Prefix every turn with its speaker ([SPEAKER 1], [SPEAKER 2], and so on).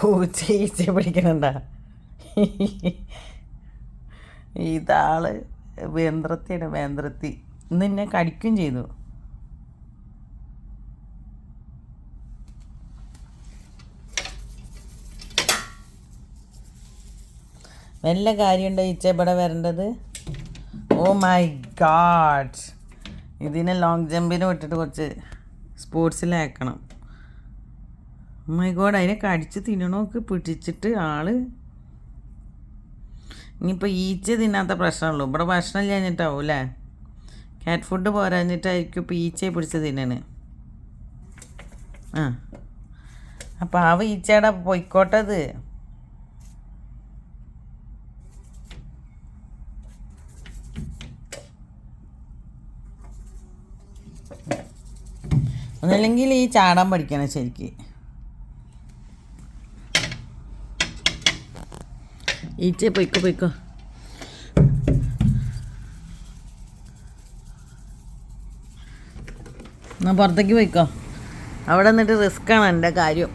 [SPEAKER 1] പൂച്ച ഈച്ച പിടിക്കണണ്ട. ഇതാള് വേന്ത്രത്തിയാണ്, വേന്ത്രത്തി. ഇന്ന് എന്നെ കടിക്കും ചെയ്തു. വല്ല കാര്യമുണ്ടോ ഈച്ച ഇവിടെ വരേണ്ടത്? ഓ മൈ ഗാഡ്, ഇതിനെ ലോങ് ജമ്പിന് വിട്ടിട്ട് കുറച്ച് സ്പോർട്സിലാക്കണം. മൈ ഗോഡ്, അതിനെ കടിച്ച് തിന്നണമൊക്കെ പിടിച്ചിട്ട് ആള്. ഇനിയിപ്പോൾ ഈച്ച തിന്നാത്ത പ്രശ്നമുള്ളൂ. ഇവിടെ ഭക്ഷണം കഴിഞ്ഞിട്ടാവും അല്ലേ? കാറ്റ് ഫുഡ് പോരാഞ്ഞിട്ടായിരിക്കും ഇപ്പോൾ ഈച്ചയെ പിടിച്ച് തിന്നണ്. ആ അപ്പം ഈച്ചയുടെ പൊയ്ക്കോട്ടത്. ഒന്നല്ലെങ്കിൽ ഈ ചാടാൻ പഠിക്കണം ശരിക്ക്. ഈച്ച പൊയ്ക്കോ. എന്നാൽ പുറത്തേക്ക് പോയിക്കോ. അവിടെ നിന്നിട്ട് റിസ്ക്കാണ് എൻ്റെ കാര്യം.